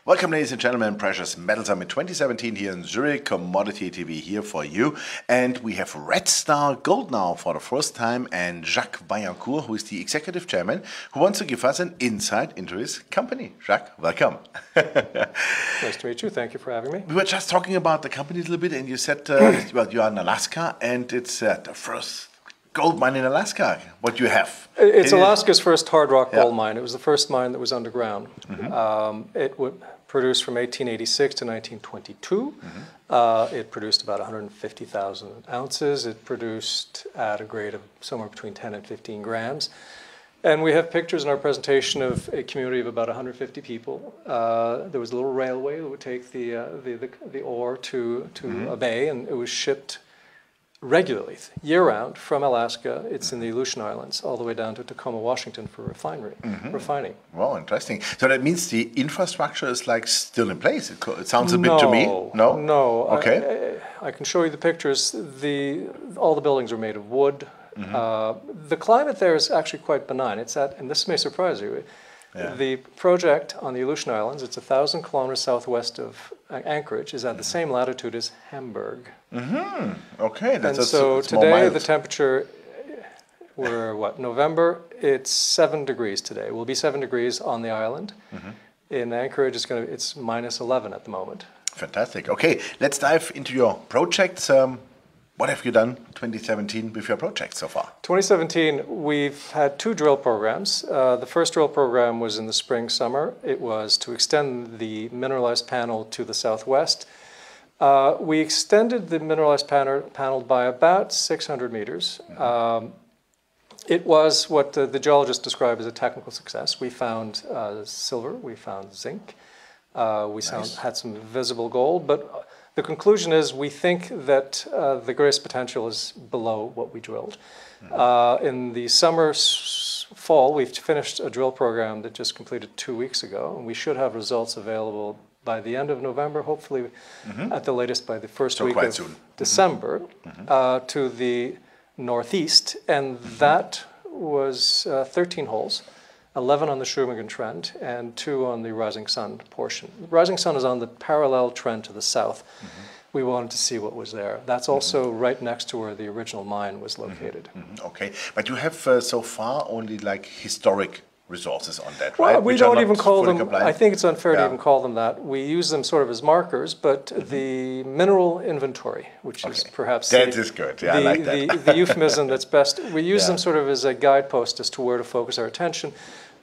Welcome, ladies and gentlemen, Precious Metal Summit 2017 here in Zurich, Commodity TV here for you. And we have Redstar Gold now for the first time, and Jacques Vaillancourt, who is the executive chairman, who wants to give us an insight into his company. Jacques, welcome. Nice to meet you. Thank you for having me. We were just talking about the company a little bit, and you said well, you are in Alaska, and it's the first gold mine in Alaska. What do you have? It's Alaska's first hard rock gold mine. It was the first mine that was underground. It would produce from 1886 to 1922. It produced about 150,000 ounces. It produced at a grade of somewhere between 10 and 15 grams. And we have pictures in our presentation of a community of about 150 people. There was a little railway that would take the ore to a bay, and it was shipped regularly, year-round, from Alaska. It's in the Aleutian Islands, all the way down to Tacoma, Washington for refining. Wow, interesting. So that means the infrastructure is like still in place. It sounds a bit to me. No? No. Okay. I can show you the pictures. All the buildings are made of wood. The climate there is actually quite benign. It's and this may surprise you, the project on the Aleutian Islands, it's 1,000 kilometers southwest of Anchorage, is at the same latitude as Hamburg. Okay, that's and so today the temperature, we're November, it's 7 degrees today. It will be 7 degrees on the island. In Anchorage, it's minus 11 at the moment. Fantastic. Okay, let's dive into your projects. What have you done 2017 with your project so far? 2017, we've had 2 drill programs. The first drill program was in the spring, summer. It was to extend the mineralized panel to the southwest. We extended the mineralized panel by about 600 meters. It was what the geologists describe as a technical success. We found silver, we found zinc, had some visible gold, but the conclusion is we think that the greatest potential is below what we drilled. In the fall, we've finished a drill program that just completed 2 weeks ago, and we should have results available by the end of November, hopefully at the latest by the first week of December, to the northeast. And that was 13 holes. 11 on the Shumagin trend and 2 on the Rising Sun portion. The Rising Sun is on the parallel trend to the south. We wanted to see what was there. That's also right next to where the original mine was located. Okay, but you have so far only like historic resources on that, well, right? We don't even call them, I think it's unfair to even call them that. We use them sort of as markers, but the mineral inventory, which is perhaps that is good. Yeah, I like that. the euphemism that's best, we use them sort of as a guidepost as to where to focus our attention.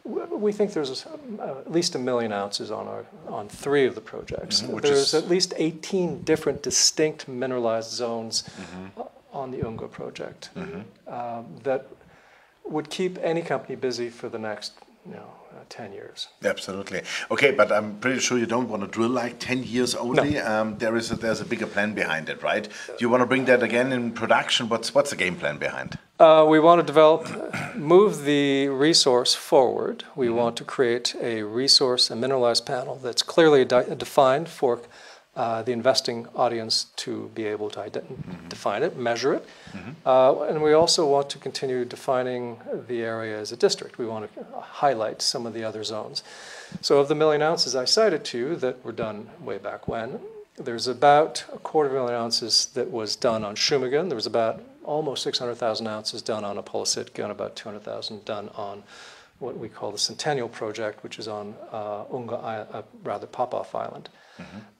We think there's at least 1 million ounces on 3 of the projects. There's at least 18 different distinct mineralized zones on the Unga project that would keep any company busy for the next 10 years. Absolutely. Okay, but I'm pretty sure you don't want to drill like 10 years only. No. There's a bigger plan behind it, right? Do you want to bring that again in production? What's the game plan behind? We want to move the resource forward. We want to create a mineralized panel that's clearly defined for the investing audience to be able to define it, measure it. And we also want to continue defining the area as a district. We want to highlight some of the other zones. So of the 1 million ounces I cited to you that were done way back when, there's about 250,000 ounces that was done on Shumagin. There was about almost 600,000 ounces done on Apollo-Sitka and about 200,000 done on what we call the Centennial Project, which is on Unga, rather Popoff Island.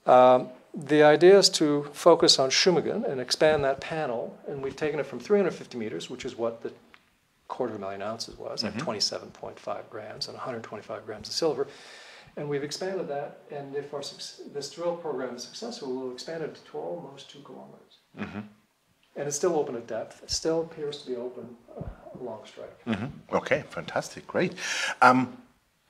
The idea is to focus on Shumagin and expand that panel, and we've taken it from 350 meters, which is what the 250,000 ounces was, at 27.5 grams and 125 grams of silver. And we've expanded that, and if this drill program is successful, we'll expand it to almost 2 kilometers. And it's still open at depth. It still appears to be open along strike. Okay, fantastic, great.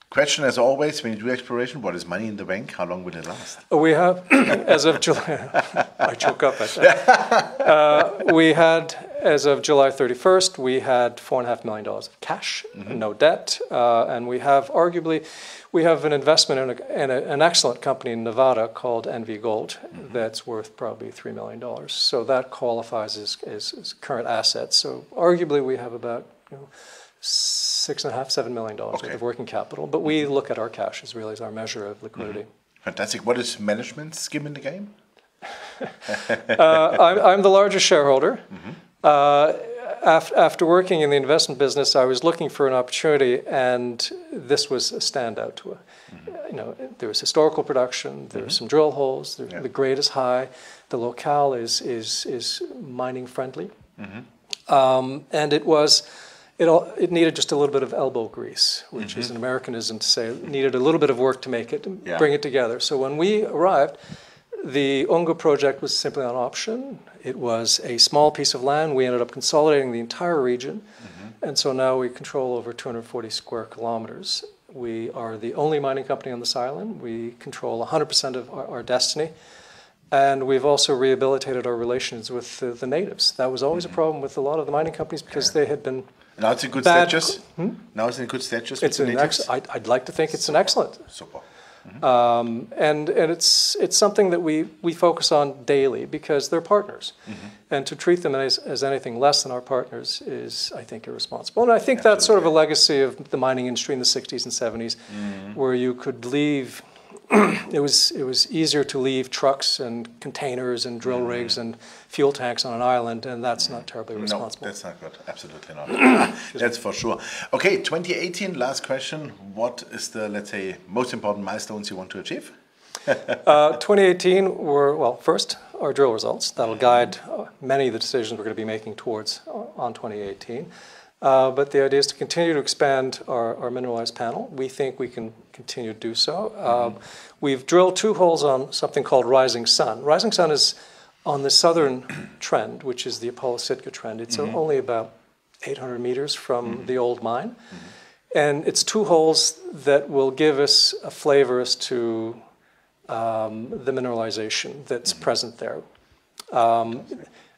Question as always, when you do exploration, what is money in the bank? How long will it last? We have, as of July, I choke up at that. We had, as of July 31st, we had $4.5 million of cash, no debt, and we have an investment in an excellent company in Nevada called NV Gold that's worth probably $3 million. So that qualifies as current assets. So arguably we have about $6.5–7 million worth of working capital, but we look at our cash as really as our measure of liquidity. Fantastic. What is management's skin in the game? I'm the largest shareholder. After working in the investment business, I was looking for an opportunity, and this was a standout to there was historical production, there were some drill holes, the grade is high, the locale is mining friendly, and it needed just a little bit of elbow grease, which is an Americanism to say it needed a little bit of work to make it, bring it together. So when we arrived, the Unga project was simply on option. It was a small piece of land. We ended up consolidating the entire region. And so now we control over 240 square kilometers. We are the only mining company on this island. We control 100% of our destiny. And we've also rehabilitated our relations with the natives. That was always a problem with a lot of the mining companies because they had been now it's in good status? Now it's in good status with the natives? I'd like to think it's an excellent. Super. And it's something that we focus on daily because they're partners. And to treat them as anything less than our partners is, I think, irresponsible. And I think that's sort of a legacy of the mining industry in the 60s and 70s, where you could leave, it was easier to leave trucks and containers and drill rigs and fuel tanks on an island, and that's not terribly responsible. No, that's not good. Absolutely not. That's for sure. Okay, 2018, last question. What is the, let's say, most important milestones you want to achieve? 2018 were, well, first, our drill results. That'll guide many of the decisions we're going to be making towards on 2018. But the idea is to continue to expand our mineralized panel. We think we can continue to do so. We've drilled 2 holes on something called Rising Sun. Rising Sun is on the southern trend, which is the Apollo-Sitka trend. It's only about 800 meters from the old mine. And it's 2 holes that will give us a flavor as to the mineralization that's present there.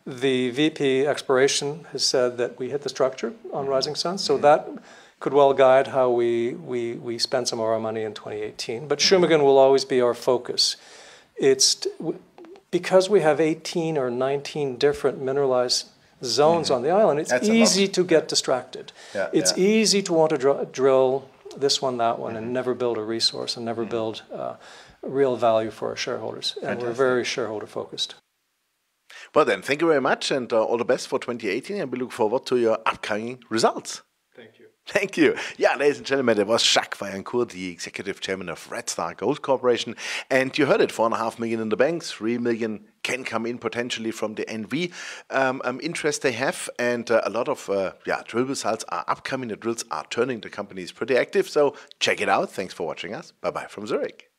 The VP Exploration has said that we hit the structure on Rising Sun, so that could well guide how we spend some of our money in 2018. But Shumagin will always be our focus. It's because we have 18 or 19 different mineralized zones on the island, it's easy to get distracted. It's easy to want to drill this one, that one, and never build a resource and never build real value for our shareholders. And we're very shareholder focused. Well then, thank you very much, and all the best for 2018, and we look forward to your upcoming results. Thank you. Thank you. Yeah, ladies and gentlemen, that was Jacques Vaillancourt, the Executive Chairman of Redstar Gold Corporation. And you heard it, 4.5 million in the bank, 3 million can come in potentially from the NV interest they have. And a lot of drill results are upcoming. The drills are turning. The company is pretty active. So check it out. Thanks for watching us. Bye-bye from Zurich.